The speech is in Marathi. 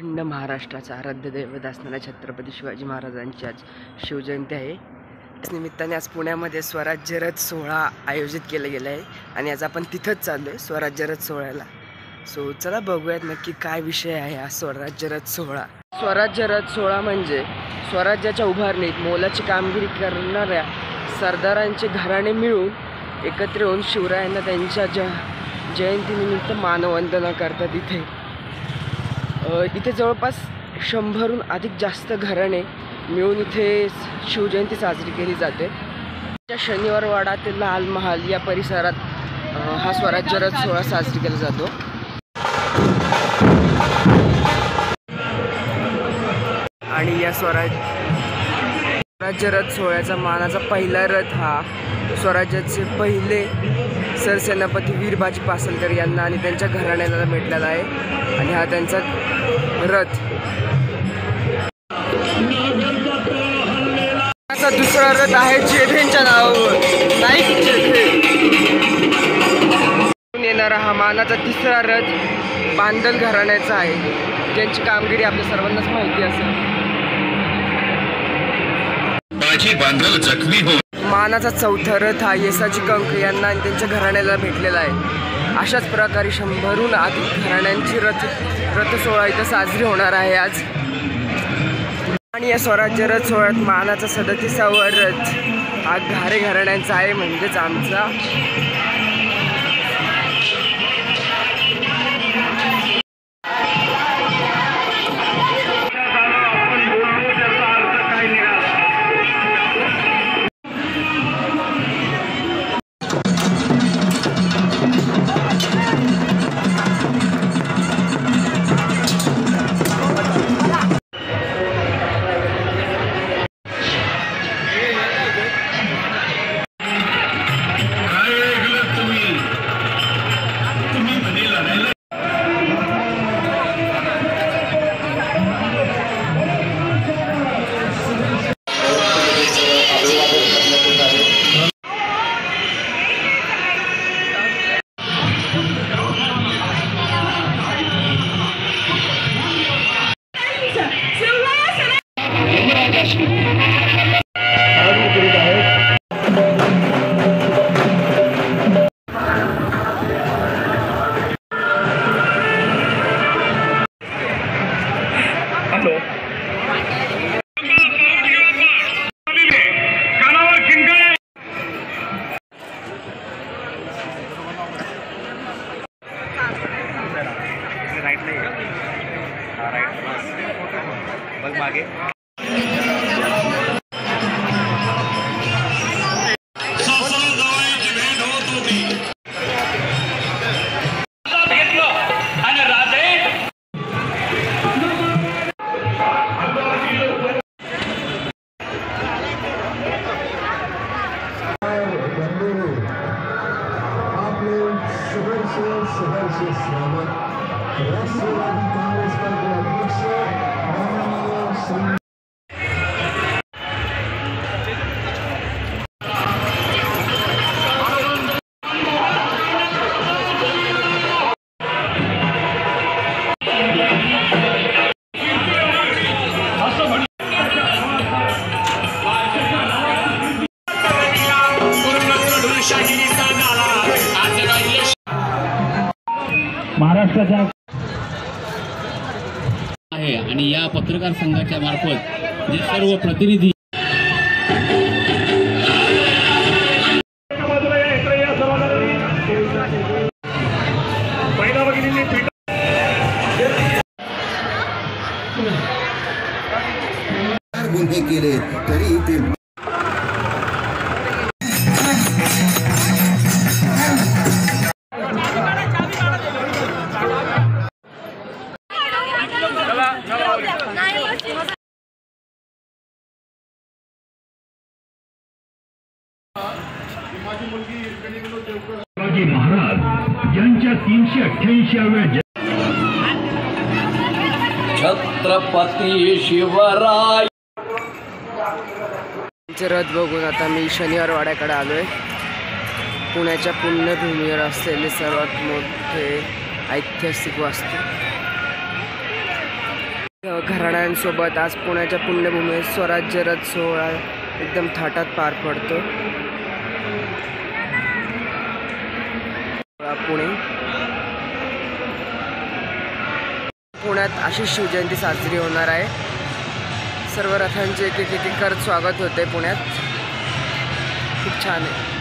अखंड महाराष्ट्राचा आराध्य दैवत असणाऱ्या छत्रपती शिवाजी महाराजांची आज शिवजयंती आहे। त्याच निमित्ताने आज पुण्यामध्ये स्वराज्य रथ सोहळा आयोजित केला गेला आहे आणि आज आपण तिथंच चाललो आहे स्वराज्य रथ सोहळ्याला। सो चला बघूयात नक्की काय विषय आहे हा स्वराज्य रथ सोहळा। स्वराज्य रथ सोहळा म्हणजे स्वराज्याच्या उभारणीत मोलाची कामगिरी करणाऱ्या सरदारांचे घराणे मिळून एकत्र येऊन शिवरायांना त्यांच्या जयंतीनिमित्त मानवंदना करतात। इथे जवळपास 100हून अधिक जास्त घराणे मिळून इथे शिवजयंती साजरी केली जाते। शनिवारवाडा ते लाल महाल या परिसरात हा स्वराज्य रथ सोहळा साजरी केला जातो। आणि या स्वराज्य रथ सोहळ्याचा मानाचा पहिला रथ हा स्वराज्याचे पहिले सरसेनापती वीर बाजी पासलकर यांना आणि त्यांच्या घराण्याला भेटलेला आहे आणि हा त्यांचा रथ। दुसरा रथ आहे जेठेंच्या नावावर नाईक जेठे येणारा हा मानाचा तिसरा रथ बांदल घराण्याचा आहे, ज्यांची कामगिरी आपल्या सर्वांनाच माहिती असेल। बांदल जखमी हो। मानाचा चौथा रथ हा येसाजी कंक यांना आणि त्यांच्या घराण्याला भेटलेला आहे। अशाच प्रकारे 100हून अधिक घराण्यांची रथ सोहळा इथं साजरी होणार आहे आज। आणि या स्वराज्य रथ सोहळ्यात मानाचा 37वा रथ हा घारे घराण्यांचा आहे, म्हणजेच आमचा। मागे महाराष्ट्राचा आहे आणि या पत्रकार संघाच्या मार्फत जे सर्व प्रतिनिधी गुन्हे केले तरी ते शिवाजी महाराज यांच्या 388व्या छत्रपती शिवराय रथ बघून आता मी शनिवारवाड्याकडे आलोय। पुण्याच्या पुण्यभूमीवर असलेले सर्वात मोठे ऐतिहासिक वास्तू। घराण्यांसोबत आज पुण्याच्या पुण्यभूमीत स्वराज्य रथ सोहळा एकदम थाटात पार पडतो. पुणे पुण्यात अशी शिवजयंती साजरी होणार आहे. सर्व रथांचे एक एक करत स्वागत होते पुण्यात. खूप छान आहे.